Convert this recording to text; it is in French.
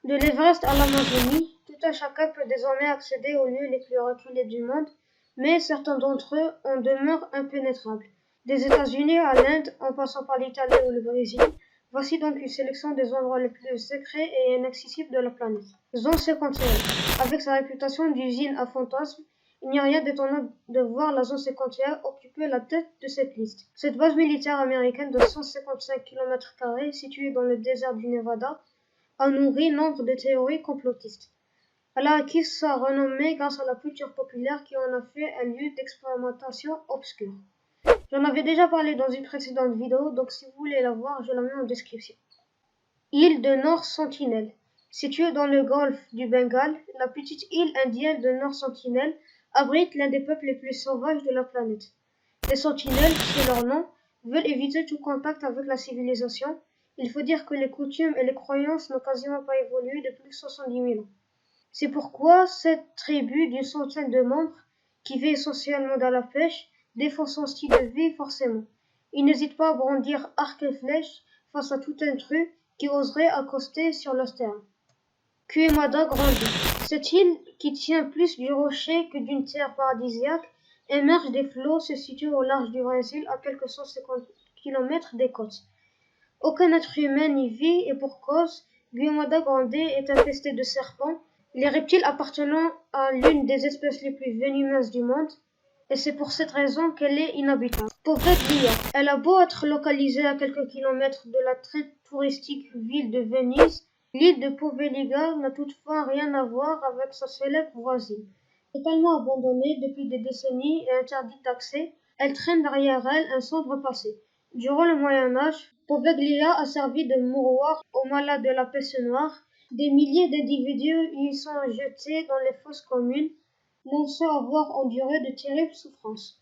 De l'Everest à l'Amazonie, tout un chacun peut désormais accéder aux lieux les plus reculés du monde, mais certains d'entre eux en demeurent impénétrables. Des États-Unis à l'Inde, en passant par l'Italie ou le Brésil, voici donc une sélection des endroits les plus secrets et inaccessibles de la planète. Zone 51. Avec sa réputation d'usine à fantasmes, il n'y a rien d'étonnant de voir la zone 51 occuper la tête de cette liste. Cette base militaire américaine de 155 km², située dans le désert du Nevada, a nourri nombre de théories complotistes. Elle a acquis sa renommée grâce à la culture populaire qui en a fait un lieu d'expérimentation obscure. J'en avais déjà parlé dans une précédente vidéo, donc si vous voulez la voir, je la mets en description. Île de Nord Sentinelle. Située dans le golfe du Bengale, la petite île indienne de Nord Sentinelle abrite l'un des peuples les plus sauvages de la planète. Les sentinelles, c'est leur nom, veulent éviter tout contact avec la civilisation. Il faut dire que les coutumes et les croyances n'ont quasiment pas évolué depuis 70 000 ans. C'est pourquoi cette tribu d'une centaine de membres, qui vit essentiellement dans la pêche, défend son style de vie forcément. Ils n'hésitent pas à brandir arc et flèche face à tout intrus qui oserait accoster sur leur terre. Queimada grandit. Cette île, qui tient plus du rocher que d'une terre paradisiaque, émerge des flots, se situe au large du Brésil à quelques 150 km des côtes. Aucun être humain n'y vit et pour cause, Queimada grande est infestée de serpents, les reptiles appartenant à l'une des espèces les plus venimeuses du monde, et c'est pour cette raison qu'elle est inhabitable. Poveglia. Elle a beau être localisée à quelques kilomètres de la très touristique ville de Venise, l'île de Poveglia n'a toutefois rien à voir avec sa célèbre voisine. Totalement abandonnée depuis des décennies et interdite d'accès, elle traîne derrière elle un sombre passé. Durant le Moyen Âge, Poveglia a servi de mouroir aux malades de la peste noire. Des milliers d'individus y sont jetés dans les fosses communes, non sans avoir enduré de terribles souffrances.